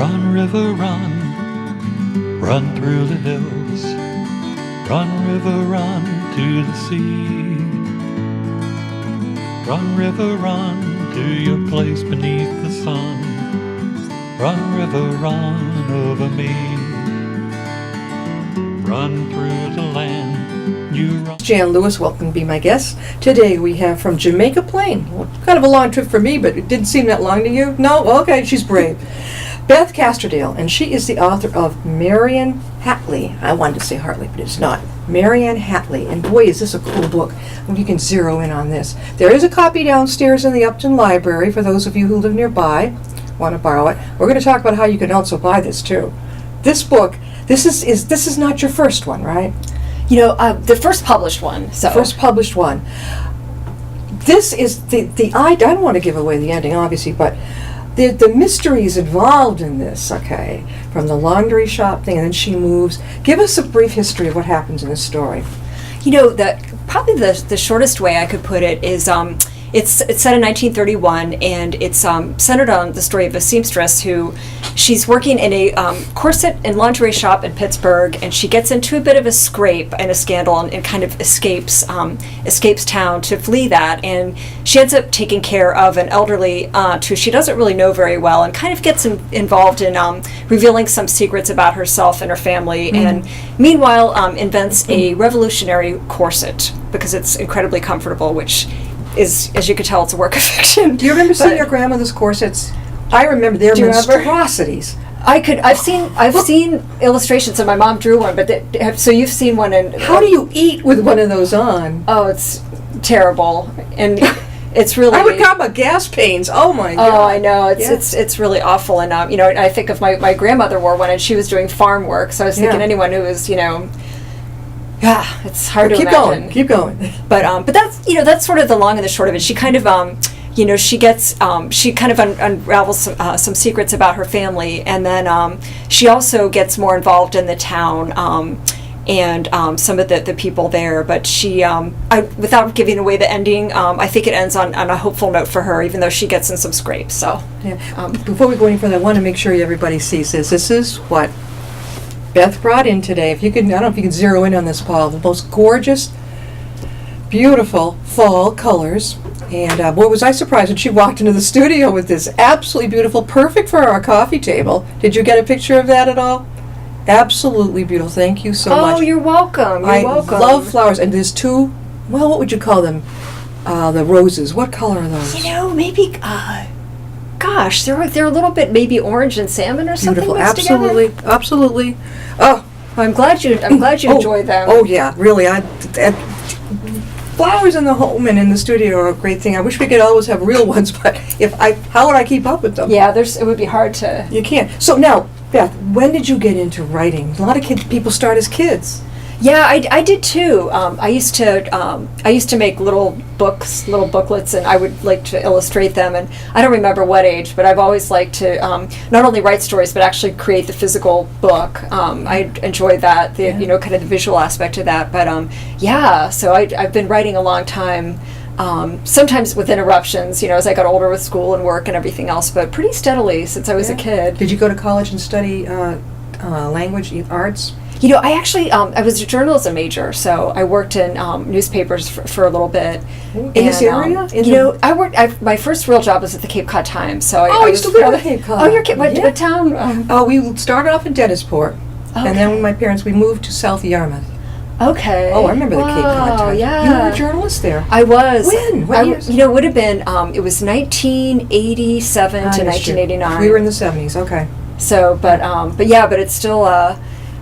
Run, river, run, run through the hills. Run, river, run to the sea. Run, river, run to your place beneath the sun. Run, river, run over me. Run through the land you run. Jan Lewis, welcome to be my guest. Today we have from Jamaica Plain. Well, kind of a long trip for me, but it didn't seem that long to you? No? Okay, she's brave. Beth Castrodale, and she is the author of Marian Hatley. I wanted to say Hartley, but it's not. Marian Hatley. And boy, is this a cool book. And you can zero in on this. There is a copy downstairs in the Upton Library for those of you who live nearby, want to borrow it. We're going to talk about how you can also buy this too. This book, this is not your first one, right? You know, the first published one. So. The first published one. This is I don't want to give away the ending, obviously, but the mysteries involved in this, okay, from the laundry shop thing, and then she moves. Give us a brief history of what happens in this story. You know, probably the shortest way I could put it is it's set in 1931, and it's centered on the story of a seamstress who she's working in a corset and lingerie shop in Pittsburgh, and she gets into a bit of a scrape and a scandal and kind of escapes town to flee that, and she ends up taking care of an elderly aunt who she doesn't really know very well, and kind of gets involved in revealing some secrets about herself and her family, and meanwhile invents a revolutionary corset because it's incredibly comfortable, which is, as you could tell, it's a work of fiction. Do you remember seeing your grandmother's corsets? I remember their monstrosities. I've seen illustrations, and my mom drew one. But so you've seen one, and how do you eat with one of those on? Oh, it's terrible, and it's really. I would got my gas pains. Oh my God! Oh, I know. It's really awful, and you know, I think of my grandmother wore one, and she was doing farm work. So I was thinking anyone who was, you know. Yeah, it's hard to imagine. Keep going. But that's sort of the long and the short of it. She kind of she kind of unravels some secrets about her family, and then she also gets more involved in the town and some of the people there. But she, without giving away the ending, I think it ends on a hopeful note for her, even though she gets in some scrapes. So before we go any further, I want to make sure everybody sees this. This is what Beth brought in today. If you can, I don't know if you can zero in on this, Paul. The most gorgeous, beautiful fall colors. And boy, was I surprised when she walked into the studio with this absolutely beautiful, perfect for our coffee table. Did you get a picture of that at all? Absolutely beautiful. Thank you so much. Oh, you're welcome. I love flowers. And there's two, well, what would you call them? The roses. What color are those? You know, maybe, gosh, they're a little bit maybe orange and salmon or something. Beautiful. Mixed Absolutely. together. Absolutely. Oh, I'm glad you enjoy them. Oh yeah, really. Flowers in the home and in the studio are a great thing. I wish we could always have real ones, but how would I keep up with them? Yeah, it would be hard to. You can't. So now, Beth, when did you get into writing? A lot of people start as kids. Yeah, I did too. I used to make little booklets, and I would like to illustrate them. And I don't remember what age, but I've always liked to not only write stories, but actually create the physical book. I enjoy that, kind of the visual aspect of that. But so I've been writing a long time. Sometimes with interruptions, as I got older with school and work and everything else, but pretty steadily since I was a kid. Did you go to college and study language, arts? I actually, I was a journalism major, so I worked in newspapers for a little bit. In this area? My first real job was at the Cape Cod Times. So I used to live in Cape Cod. Oh, you're what town? We started off in Dennisport, and then when we moved to South Yarmouth. Okay. Oh, I remember the Cape Cod Times. Yeah. You were a journalist there. I was. When? What years? It would have been, it was 1987 to 1989. We were in the 70s, okay. So, but it's still,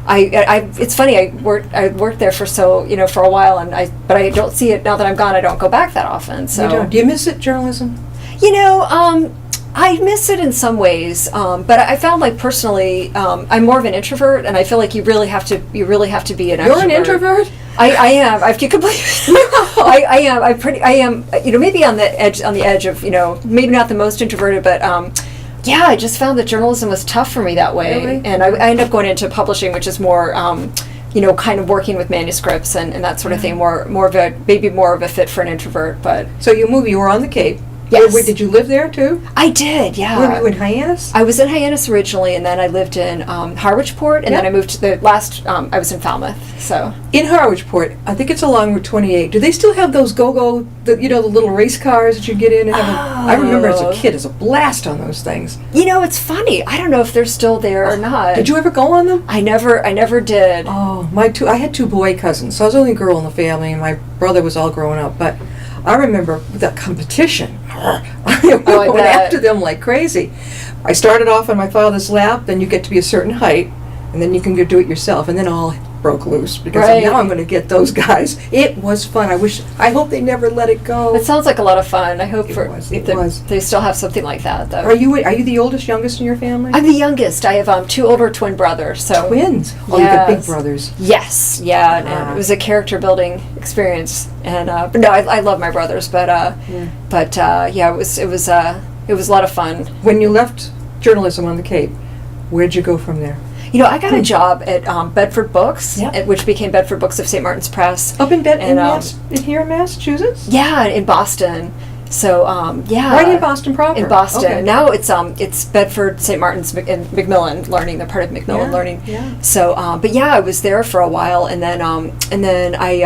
it's funny. I worked there for a while, but I don't see it now that I'm gone. I don't go back that often. So you don't. Do you miss it, journalism? I miss it in some ways, but I found like personally, I'm more of an introvert, and I feel like you really have to be an extrovert. You're an introvert? I am. If you could believe it. I am. I am. Maybe on the edge of maybe not the most introverted, but. I just found that journalism was tough for me that way. Really? And I ended up going into publishing, which is more, kind of working with manuscripts and that sort of thing, more of a fit for an introvert. But so you were on the Cape. Yes. Did you live there too? I did, yeah. Were you in Hyannis? I was in Hyannis originally, and then I lived in Harwichport, and then I moved to the last, I was in Falmouth, so. In Harwichport, I think it's along Route 28. Do they still have those go-go, the little race cars that you get in and have I remember as a kid, as a blast on those things. You know, it's funny. I don't know if they're still there or not. Did you ever go on them? I never did. Oh, I had 2 boy cousins, so I was the only girl in the family, and my brother was all grown up, but I remember the competition. We were going after them like crazy. I started off on my father's lap, then you get to be a certain height, and then you can go do it yourself, and then all broke loose because now I'm going to get those guys. It was fun. I hope they never let it go. It sounds like a lot of fun. I hope it was. They still have something like that, though. Are you the oldest, youngest in your family? I'm the youngest. I have 2 older twin brothers. So twins. Oh, you got big brothers. Yes, yeah. And it was a character building experience. And but no, I love my brothers. But yeah, it was a lot of fun. When you left journalism on the Cape, where'd you go from there? You know, I got a job at Bedford Books, which became Bedford Books of St. Martin's Press. Up in here in Massachusetts? Yeah, in Boston. So, yeah. Right in Boston proper? In Boston. Okay. Now it's Bedford, St. Martin's, and Macmillan Learning. They're part of Macmillan Learning. Yeah. So, but yeah, I was there for a while, and then I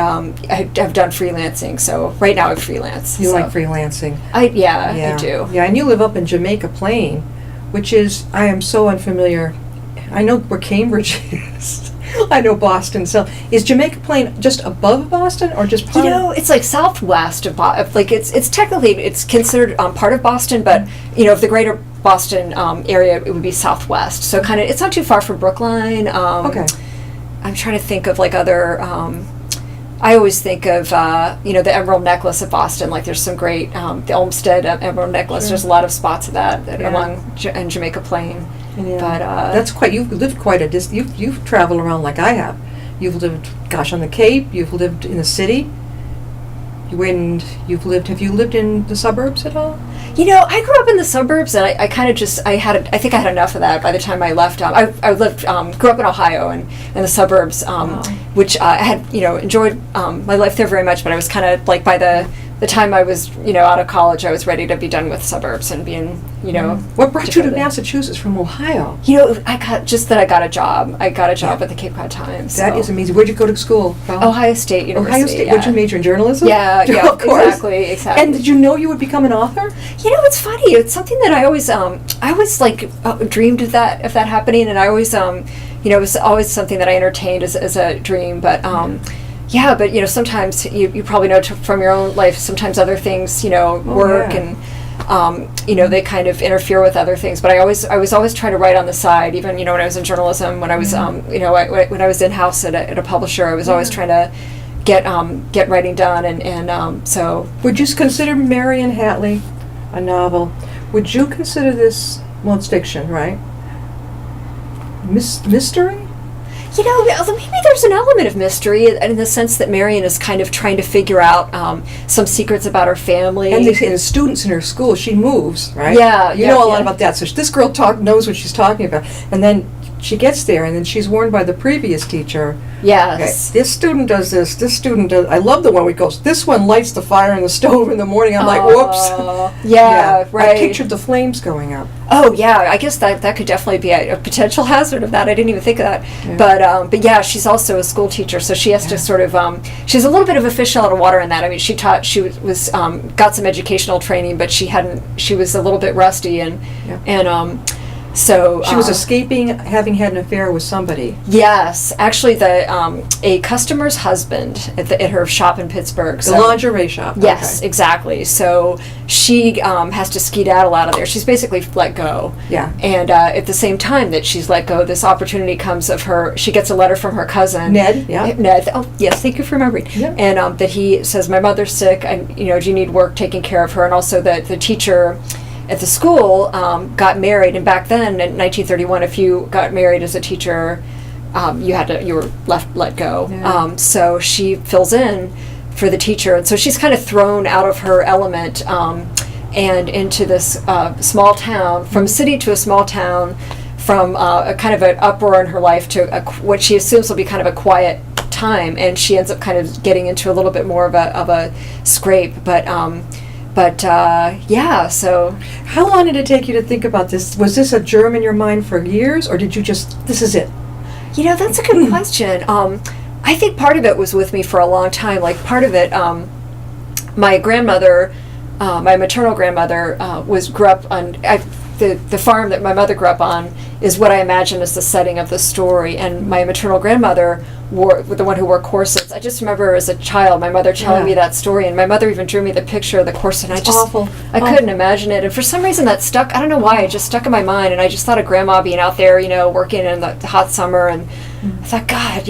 have done freelancing. So right now I freelance. You like freelancing? I do. Yeah, and you live up in Jamaica Plain, which is, I am so unfamiliar. I know where Cambridge is. I know Boston. So is Jamaica Plain just above Boston or just part of? It's like southwest of Boston. Like it's technically it's considered part of Boston, but of the greater Boston area, it would be southwest. So kind of, it's not too far from Brookline. Okay. I'm trying to think of like other. I always think of the Emerald Necklace of Boston. Like there's some great the Olmsted Emerald Necklace. Sure. There's a lot of spots of that along in Jamaica Plain. Yeah. But that's quite. You've lived quite a distance. You've traveled around like I have. You've lived, on the Cape. You've lived in the city. Have you lived in the suburbs at all? I grew up in the suburbs, and I kind of I think I had enough of that by the time I left. I grew up in Ohio and in the suburbs, which I had enjoyed my life there very much. But I was kind of like by the time I was out of college, I was ready to be done with suburbs and being What brought you to Massachusetts from Ohio? I got a job. I got a job at the Cape Cod Times. That is amazing. Where'd you go to school? Ohio State University. Ohio State. Would you major in journalism? Yeah, of course. Exactly. And did you know you would become an author? It's funny. It's something that I always dreamed of that happening, and I always it was always something that I entertained as a dream, but. But sometimes you probably know from your own life. Sometimes other things work and they kind of interfere with other things. But I was always trying to write on the side. Even when I was in journalism, when I was when I was in house at a publisher, I was always trying to get writing done. And so would you consider Marion Hatley a novel? Would you consider this? Well, it's fiction, right? Mystery? Maybe there's an element of mystery in the sense that Marion is kind of trying to figure out some secrets about her family. And the students in her school, she moves, right? Yeah. You know a lot about that. So this girl knows what she's talking about. And then she gets there, and then she's warned by the previous teacher. Yes. Okay, this student does this student does. I love the one where he goes, this one lights the fire in the stove in the morning. I'm like, whoops. Yeah, right. I pictured the flames going up. Oh, yeah. I guess that could definitely be a potential hazard of that. I didn't even think of that. Yeah. But yeah, she's also a school teacher, so she has to sort of, she's a little bit of a fish out of water in that. I mean, she was got some educational training, but she was a little bit rusty so she was escaping having had an affair with somebody. Yes, actually, a customer's husband at her shop in Pittsburgh. The lingerie shop. Yes, okay. Exactly. So she has to skedaddle out of there. She's basically let go. Yeah. And at the same time that she's let go, this opportunity comes of her. She gets a letter from her cousin Ned. Yeah. Ned. Oh yes, thank you for remembering. Yeah. And that he says, my mother's sick, and do you need work taking care of her? And also that the teacher at the school got married, and back then in 1931, if you got married as a teacher, you were let go. Yeah. So she fills in for the teacher, and so she's kind of thrown out of her element and into this small town, from city to a small town, from a kind of an uproar in her life to what she assumes will be kind of a quiet time, and she ends up kind of getting into a little bit more of a scrape, but But yeah, so How long did it take you to think about this? Was this a germ in your mind for years, or did you just, this is it? that's a good question. I think part of it was with me for a long time. Like part of it, my grandmother, my maternal grandmother, grew up on the farm that my mother grew up on is what I imagine is the setting of the story. And my maternal grandmother the one who wore corsets. I just remember as a child, my mother telling me that story, and my mother even drew me the picture of the corset. And I couldn't imagine it. And for some reason that stuck. I don't know why. It just stuck in my mind. And I just thought of Grandma being out there, working in the hot summer. And I thought, God,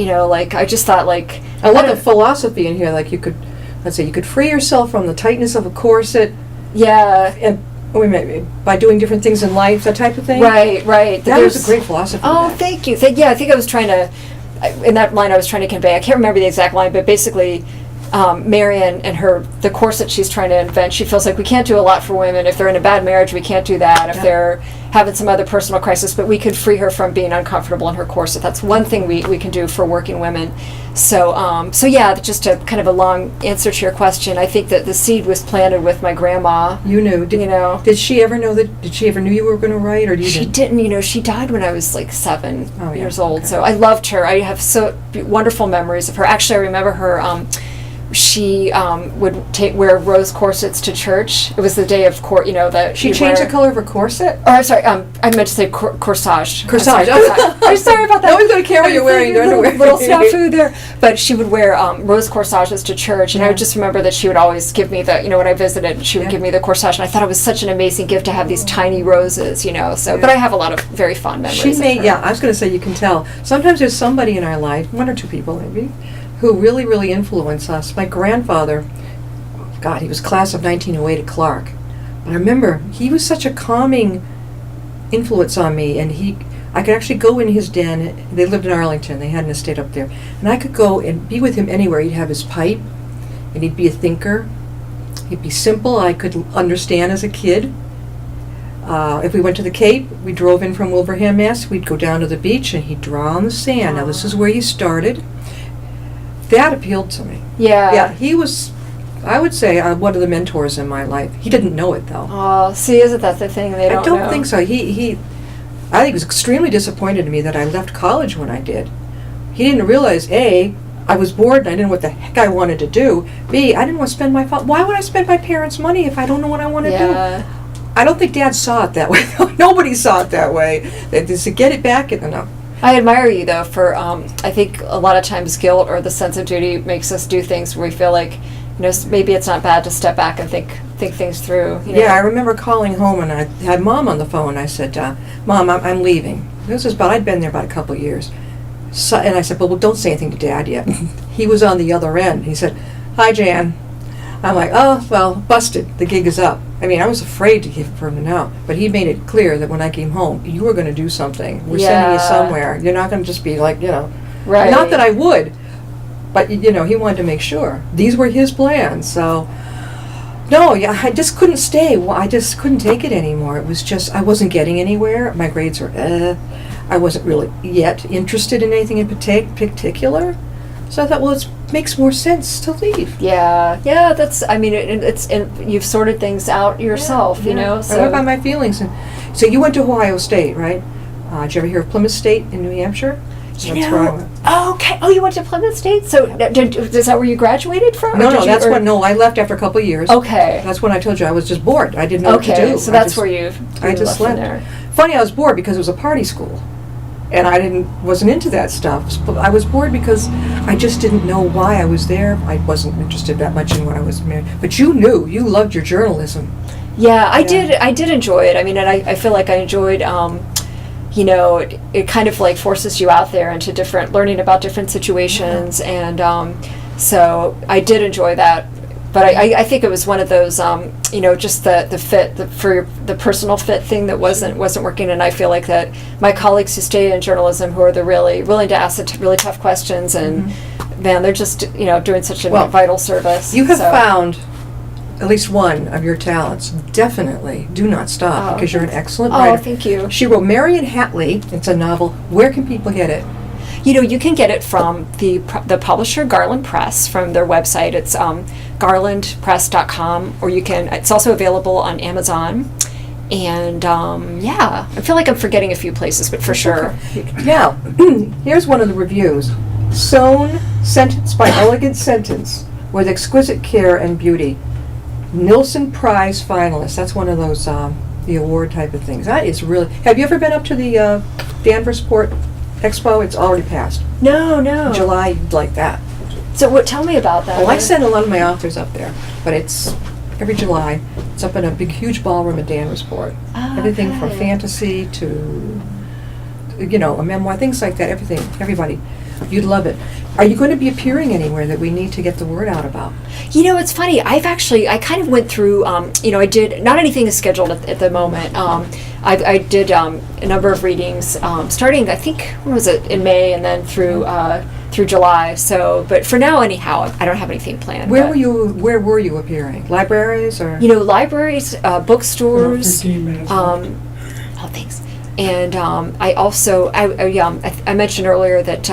I just thought like. I love the philosophy in here. Like you could, let's say, you could free yourself from the tightness of a corset. Yeah. And by doing different things in life, that type of thing. Right. That was a great philosophy. Oh, thank you. I think I was trying to. In that line I was trying to convey, I can't remember the exact line, but basically Marion and the corset she's trying to invent, she feels like we can't do a lot for women. If they're in a bad marriage, we can't do that. If they're having some other personal crisis, but we could free her from being uncomfortable in her corset. That's one thing we can do for working women. So yeah, just a kind of a long answer to your question. I think that the seed was planted with my grandma. You knew. Did she ever know that? Did she ever knew you were going to write, or she didn't? She died when I was like 7 years old. Okay. So I loved her. I have so wonderful memories of her. Actually, I remember her. She would wear rose corsets to church. It was the day of that she changed the color of her corset. Oh, I'm sorry. I meant to say corsage. Corsage. I'm sorry about that. No one's going to care what you're wearing. Little snafu there. But she would wear rose corsages to church, and I would just remember that she would always give me when I visited, she would give me the corsage, and I thought it was such an amazing gift to have these tiny roses, So, but I have a lot of very fond memories. I was going to say, you can tell. Sometimes there's somebody in our life, one or two people maybe, who really, really influence us. My grandfather, God, he was class of 1908 at Clark. But I remember he was such a calming influence on me, and I could actually go in his den. They lived in Arlington. They had an estate up there. And I could go and be with him anywhere. He'd have his pipe, and he'd be a thinker. He'd be simple. I could understand as a kid. If we went to the Cape, we drove in from Wilbraham, Mass. We'd go down to the beach, and he'd draw on the sand. Now, this is where you started. That appealed to me. Yeah, he was, I would say, one of the mentors in my life. He didn't know it, though. Oh, see, isn't that the thing? They don't know. I don't think so. I think he was extremely disappointed in me that I left college when I did. He didn't realize, A, I was bored and I didn't know what the heck I wanted to do. B, I didn't want to spend why would I spend my parents' money if I don't know what I want to do? I don't think Dad saw it that way. Nobody saw it that way. They said, get it back. No. I admire you, though, for, I think a lot of times guilt or the sense of duty makes us do things where we feel like, maybe it's not bad to step back and think things through. Yeah, I remember calling home, and I had Mom on the phone. I said, Mom, I'm leaving. I'd been there about a couple of years. So, and I said, well, don't say anything to Dad yet. He was on the other end. He said, hi, Jan. I'm like, oh, well, busted. The gig is up. I mean, I was afraid to give for him to know, but he made it clear that when I came home, you were going to do something. We're sending you somewhere. You're not going to just be like, Right. Not that I would, but, he wanted to make sure. These were his plans, so... No, I just couldn't stay. Well, I just couldn't take it anymore. It was just, I wasn't getting anywhere. My grades were, I wasn't really yet interested in anything in particular. So I thought, well, it makes more sense to leave. Yeah, you've sorted things out yourself, So. I went by my feelings. And so you went to Ohio State, right? Did you ever hear of Plymouth State in New Hampshire? That's where I went. Okay. Oh, you went to Plymouth State? So is that where you graduated from? No, I left after a couple of years. Okay. That's when I told you I was just bored. I didn't know what to do. So that's where you just left left. there. Funny, I was bored because it was a party school. And I wasn't into that stuff. But I was bored because I just didn't know why I was there. I wasn't interested that much in when I was married. But you knew. You loved your journalism. Yeah, I did enjoy it. I mean, and I feel like I enjoyed, it kind of like forces you out there into learning about different situations. And so I did enjoy that. But I think it was one of those, just the fit, for the personal fit thing that wasn't working. And I feel like that my colleagues who stay in journalism, who are really willing to ask the really tough questions, and man, they're just doing such a vital service. You have found at least one of your talents. Definitely do not stop, because you're an excellent writer. Oh, thank you. She wrote Marion Hatley. It's a novel. Where can people get it? You can get it from the publisher Garland Press from their website. It's garlandpress.com, or it's also available on Amazon. And I feel like I'm forgetting a few places, but for sure. Now, here's one of the reviews. Sewn sentence by elegant sentence with exquisite care and beauty. Nilsson Prize finalist. That's one of those the award type of things. That is really. Have you ever been up to the Danvers Port Expo? It's already passed. No. July, you'd like that. So tell me about that. Well, I send a lot of my authors up there, but it's every July. It's up in a big, huge ballroom at Danvers Port. Oh, Everything from okay. fantasy to, a memoir, things like that. Everything, everybody. You'd love it. Are you going to be appearing anywhere that we need to get the word out about? It's funny. I kind of went through, I did, not anything is scheduled at the moment. I did a number of readings, starting, I think, when was it, in May, and then through July. So, but for now, anyhow, I don't have anything planned. Where were you appearing? Libraries or? Libraries, bookstores. Oh, thanks. And I also, I mentioned earlier that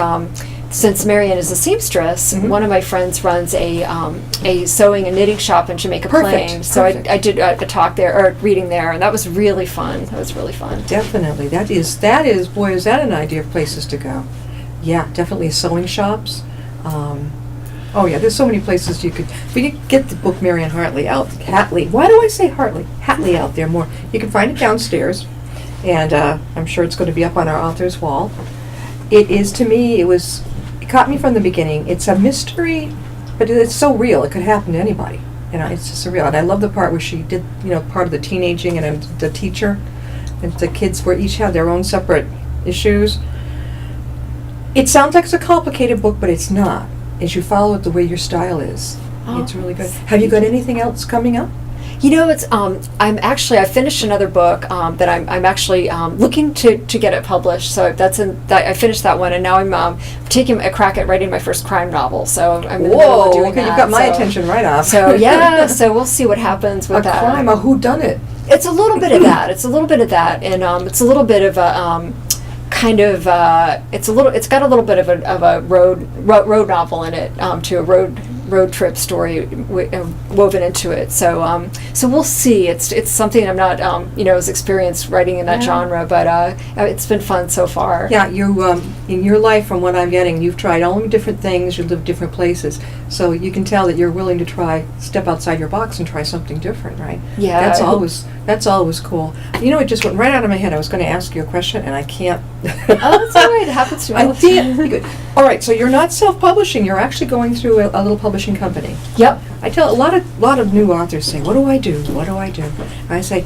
since Marianne is a seamstress, one of my friends runs a sewing and knitting shop in Jamaica Plain. So I did a talk there, or reading there, and that was really fun. Definitely. That is, boy, is that an idea of places to go. Yeah, definitely sewing shops. Oh yeah, there's so many places you could get the book Marianne Hatley. Why do I say Hartley? Hatley out there more. You can find it downstairs. And I'm sure it's going to be up on our author's wall. It is, to me, it caught me from the beginning. It's a mystery, but it's so real. It could happen to anybody. It's just surreal. And I love the part where she did, part of the teenaging and the teacher. And the kids each had their own separate issues. It sounds like it's a complicated book, but it's not. As you follow it the way your style is. Oh, it's really good. Have you got anything else coming up? It's I finished another book that I'm actually looking to get it published. So I finished that one, and now I'm taking a crack at writing my first crime novel. So I'm in the middle of doing that. You've got my attention right off. So so we'll see what happens with that. A crime, a whodunit. It's a little bit of that. And it's a little bit of a it's got a little bit of a road novel in it, to a road trip story woven into it. So we'll see. It's something I'm not as experienced writing in that genre, but it's been fun so far. Yeah, you in your life, from what I'm getting, you've tried all different things. You lived different places, so you can tell that you're willing to step outside your box and try something different, right? Yeah, that's always cool. It just went right out of my head. I was going to ask you a question, and I can't. Oh, that's all right. It happens to me all the time. Good. All right, so you're not self-publishing. You're actually going through a little publishing company. Yep. I tell a lot of new authors say, "What do I do? What do I do?" And I say,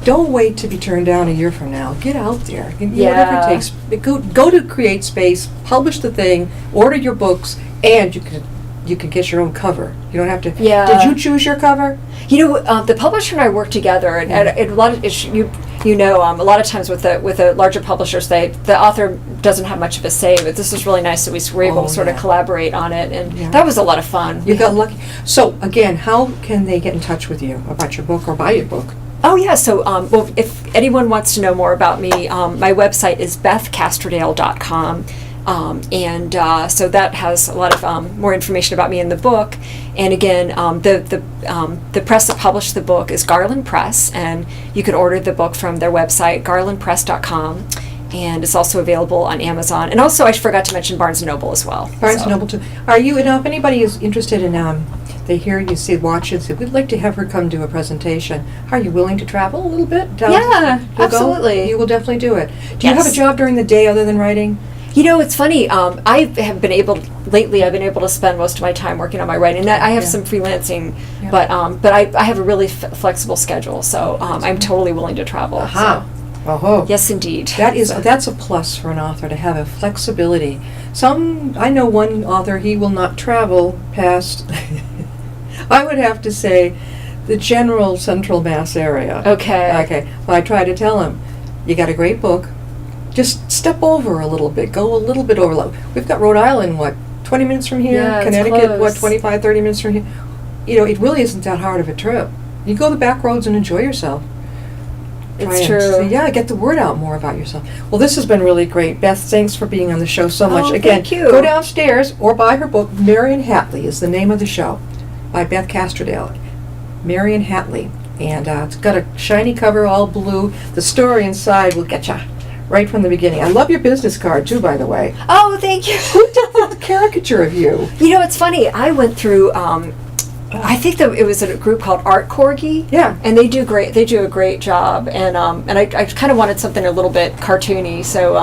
don't wait to be turned down a year from now. Get out there. Whatever it takes. Go to Create Space, publish the thing, order your books, and you can get your own cover. You don't have to. Yeah. Did you choose your cover? The publisher and I work together, and a lot of a lot of times with the larger publishers, the author doesn't have much of a say. But this is really nice that we were able to sort of collaborate on it, and that was a lot of fun. You got lucky. So again, how can they get in touch with you about your book or buy your book? Oh yeah, so if anyone wants to know more about me, my website is bethcastrodale.com. So that has a lot of more information about me in the book. And again, the press that published the book is Garland Press, and you can order the book from their website, garlandpress.com. And it's also available on Amazon. And also, I forgot to mention Barnes & Noble as well. Barnes & Noble too. Are you, if anybody is interested in, they hear you say, watch it, say, we'd like to have her come do a presentation. Are you willing to travel a little bit? Yeah, absolutely. You will definitely do it. Do you have a job during the day other than writing? It's funny. I've been able to spend most of my time working on my writing. I have some freelancing, but I have a really flexible schedule, so I'm totally willing to travel. Aha. So. Oh. Yes, indeed. That's a plus for an author, to have a flexibility. I know one author, he will not travel past, I would have to say, the general Central Mass area. Okay. Well, I try to tell him, you got a great book, just step over a little bit, go a little bit over. We've got Rhode Island, 20 minutes from here? Yeah, Connecticut, 25, 30 minutes from here? It really isn't that hard of a trip. You go the back roads and enjoy yourself. It's Try and true. yeah, get the word out more about yourself. Well, this has been really great. Beth, thanks for being on the show so much. Oh, Again, thank you. go downstairs or buy her book, Marion Hatley is the name of the show, by Beth Castrodale. Marion Hatley. And it's got a shiny cover, all blue. The story inside will get you right from the beginning. I love your business card, too, by the way. Oh, thank you. Who did the caricature of you? You know, it's funny. I went through. I think that it was a group called Art Corgi. Yeah. And they do great. They do a great job. And I kind of wanted something a little bit cartoony. So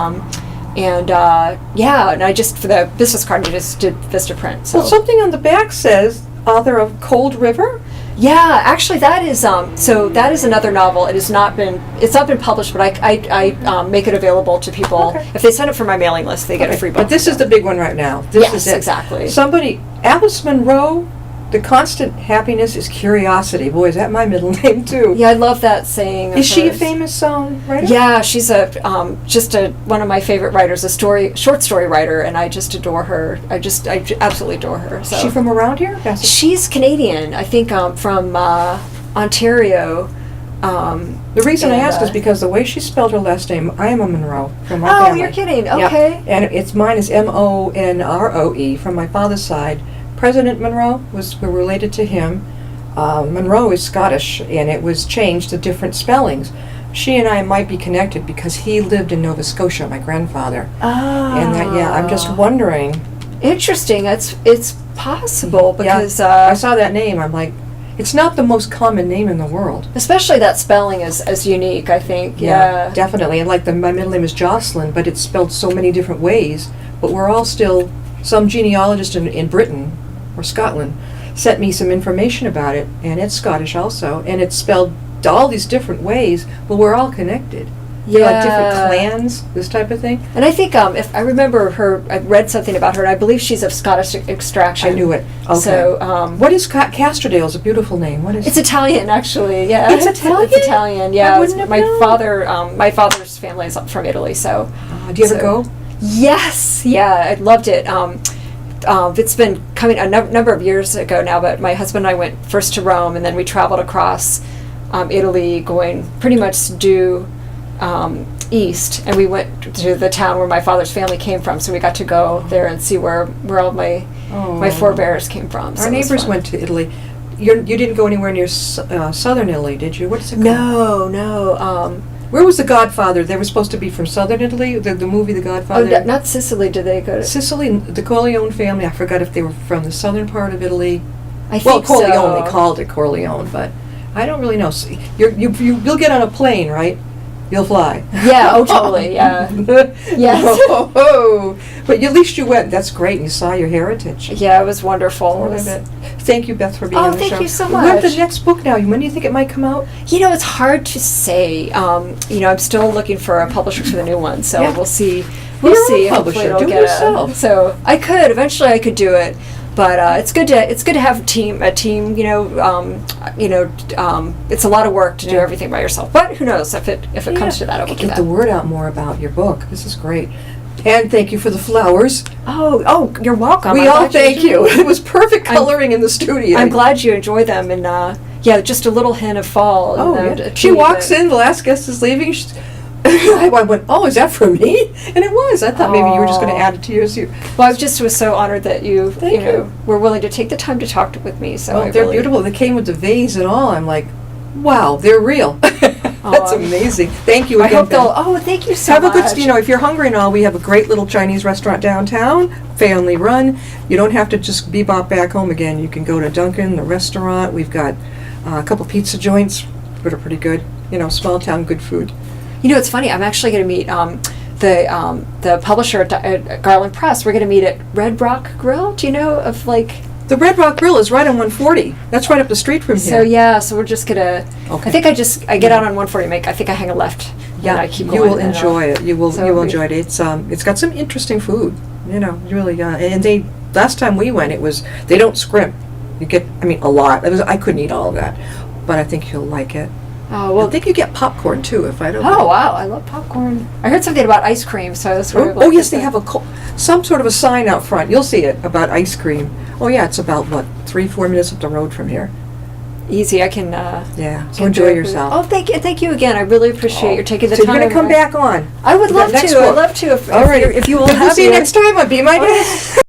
and I just for the business card I just did Vistaprint. So Well, something on the back says author of Cold River. yeah, actually that is that is another novel. It's not been published, but I make it available to people. Okay. If they sign up for my mailing list, they get a free book. But this is the big one right now. This Yes, is it. exactly. Somebody, Alice Munro, the constant happiness is curiosity. Boy, is that my middle name too. Yeah, I love that saying. of Is she a hers. famous writer? Yeah, she's one of my favorite writers, short story writer, and I just adore her. I absolutely adore her. So Is she from around here? she's Canadian, I think, from Ontario. The reason I and, ask is because the way she spelled her last name, I am a Monroe from my Oh, family. you're kidding. Yeah. Okay. And mine is Monroe from my father's side. President Monroe we're related to him. Monroe is Scottish, and it was changed to different spellings. She and I might be connected because he lived in Nova Scotia, my grandfather. Oh. And I'm just wondering. Interesting. It's possible because I saw that name. I'm like, it's not the most common name in the world. especially that spelling is unique. I think. Yeah. Definitely. And like my middle name is Jocelyn, but it's spelled so many different ways. But we're all still, some genealogist in Britain or Scotland sent me some information about it, and it's Scottish also, and it's spelled all these different ways, but we're all connected. You know, like different clans, this type of thing. And I think if I remember her, I read something about her, and I believe she's of Scottish extraction. I knew it. Okay. So, what is Castrodale? Is a beautiful name. What is it's Italian, actually. Yeah, It's Italian? It's Italian. Yeah, I wouldn't have my known. my father's family is from Italy. So, do you ever so- go? Yes, yeah, I loved it. It's been coming a number of years ago now, but my husband and I went first to Rome, and then we traveled across Italy, going pretty much due east, and we went to the town where my father's family came from. So we got to go there and see where all my forebears came from. So Our it was neighbors fun. went to Italy. You didn't go anywhere near southern Italy, did you? What is it called? No. Where was The Godfather? They were supposed to be from southern Italy, the movie The Godfather. Not Sicily. Did they go to? Sicily, the Corleone family. I forgot if they were from the southern part of Italy. I Well, think Corleone, so. they called it Corleone, but I don't really know. So you'll get on a plane, right? You'll fly. Yeah. Oh, totally. Yeah. Yes. Oh, but at least you went. That's great. And you saw your heritage. Yeah, it was wonderful. It was- Thank you, Beth, for being Oh, on the show. thank you so When's the much. next book now? When do you think it might come out? You know, it's hard to say. I'm still looking for a publisher for the new one, so Yeah. we'll see. You're We'll a see. publisher. Hopefully it'll Do it get yourself. So I could eventually. I could do it, but it's good to have a team. It's a lot of work to do Yeah. everything by yourself. But who knows if it comes to that, I will do Get that. the word out more about your book. This is great. And thank you for the flowers. Oh, you're welcome. We I'm all glad thank enjoyed you. it. It was perfect coloring in the studio. I'm glad you enjoy them, and just a little hint of fall. Oh, and yeah. a She tree walks that- in, the last guest is leaving. I went, oh, is that for me? And it was. I thought maybe you were just going to add it to yours. Well, I just was so honored that you Thank you. were willing to take the time to talk with me. So Oh, they're beautiful. They came with the vase and all. I'm like, wow, they're real. That's Aw. amazing. Thank you I again. hope they'll. Beth. Oh, thank you so Have a much. good, if you're hungry and all, we have a great little Chinese restaurant downtown, family run. You don't have to just bebop back home again. You can go to Dunkin', the restaurant. We've got a couple pizza joints that are pretty good. Small town, good food. It's funny. I'm actually going to meet the publisher at Garland Press. We're going to meet at Red Rock Grill. Do you know of The Red Rock Grill is right on 140. That's right up the street from So here. so we're just gonna. Okay. I think I get out on 140. I think I hang a left. Yeah, and I keep you going. will enjoy it. You will So you will we- enjoy it. It's got some interesting food. Really. And last time we went, they don't scrimp. You get a lot. I couldn't eat all of that, but I think you'll like it. Oh well. I think you get popcorn too. If I don't. Oh wow! I love popcorn. I heard something about ice cream, so I was sort of Oh like, yes, they have some sort of a sign out front. You'll see it about ice cream. Oh yeah, it's about 3-4 minutes up the road from here. easy. I can. Yeah. So can enjoy do it. yourself. Oh, thank you again. I really appreciate you taking the So time. you're going to come back on. I would love next to. I'd book. love to. All right. If you will We'll have see you me. next time on Be My Guest.